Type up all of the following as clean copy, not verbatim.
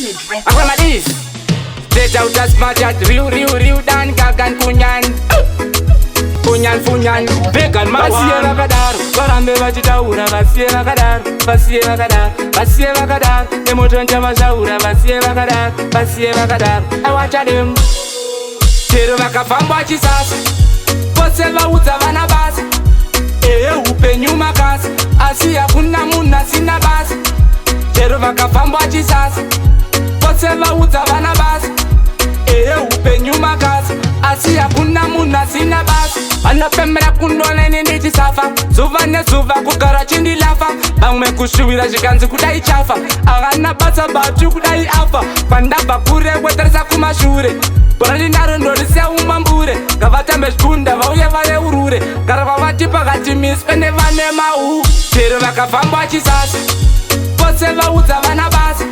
Simplesolid. Akwamadis straight out as smart at Riu Dan Gagan Kunyan Funyan Vegan Vasiye vakadaro Varambe vachitaura Vasiye vakadaro Vasiye vakadaro Nemotonja vachaura Vasiye vakadaro I watch them chero vakafamba vachisasa vose vaudza vana basa upenyu makasi asi hakuna munhu asina basa chero vakafamba vachisasa vose vaudza vana basa upenyu makasi asi hakuna munhu asina basa vanopemera kundona ine ndichisafa zuva nezuva kugara chindilafa vamwe kusvuvira zvikanzi kudai chafa havana basa batu kudai afa pandabva kure kwetarisa kumashure bora ndinaro ndorisiya umambure ngavatambe zvikunda vauye vayeurure gara vavati pakati miswe nevane mau chero vakafamba vachisasa vose vaudza vana basa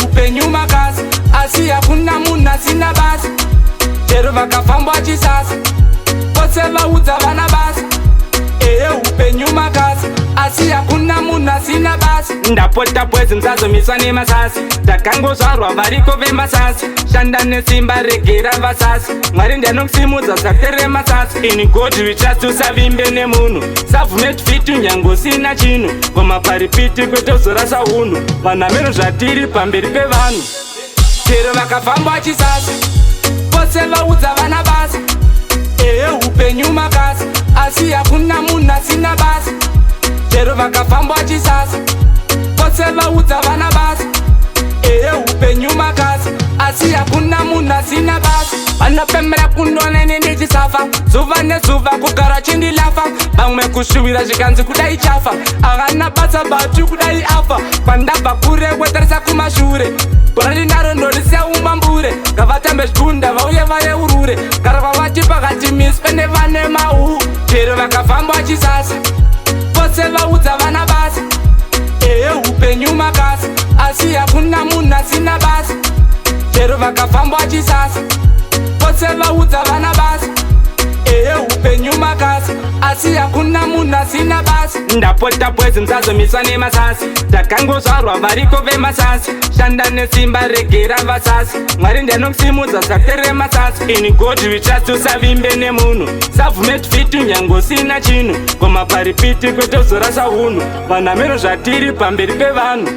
upenyu makasi asi hakuna munhu asina basa chero vakafamba vachisasa vose vaudza vana basa upenyu makasi asi hakuna munhu asina basa ndapota bwezi musazomiswa nemasasi takangozvarwa variko vemasasi shanda nesimba regera vasasi mwari ndianokusimudza zvakuterere masasi in god we trust usavimbe nemunhu savhume tfitu nyange usina chinhu komaparipiti kwetozorasa unhu vanhameno zvatiri pamberi pevanhu chero vakafamba vachisasa vose vaudza vana basa upenyu makasi asi hakuna munhu asina basa chero vakafamba vachisasa vose vaudza vana basa upenyu makasi asi hakuna munhu asina basa vanopemera kundona ine ndichisafa zuva nezuva kugara chindilafa vamwe kusvuvira zvikanzi kudai chafa havana basa batu kudai afa pandabva kure kwetarisa kumashure bora ndinaro ndorisiya umambure ngavatambe zvikunda vauye vayeurure gara vavati pakati miswe nevane mau chero vakafamba vachisasa vose vaudza vana basa upenyu makasi asi hakuna munhu asina basa chero vakafamba vachisasa vose vaudza vana basa upenyu makasi asi hakuna munhu asina basa ndapota bwezi musazomiswa nemasasi takangozvarwa variko vemasasi shanda nesimba regera vasasi mwari ndianokusimudza zvakuterere masasi in god we trust usavimbe nemunhu savhume tfitu nyange usina chinhu komaparipiti kwetozorasa unhu vanhameno zvatiri pamberi pevanhu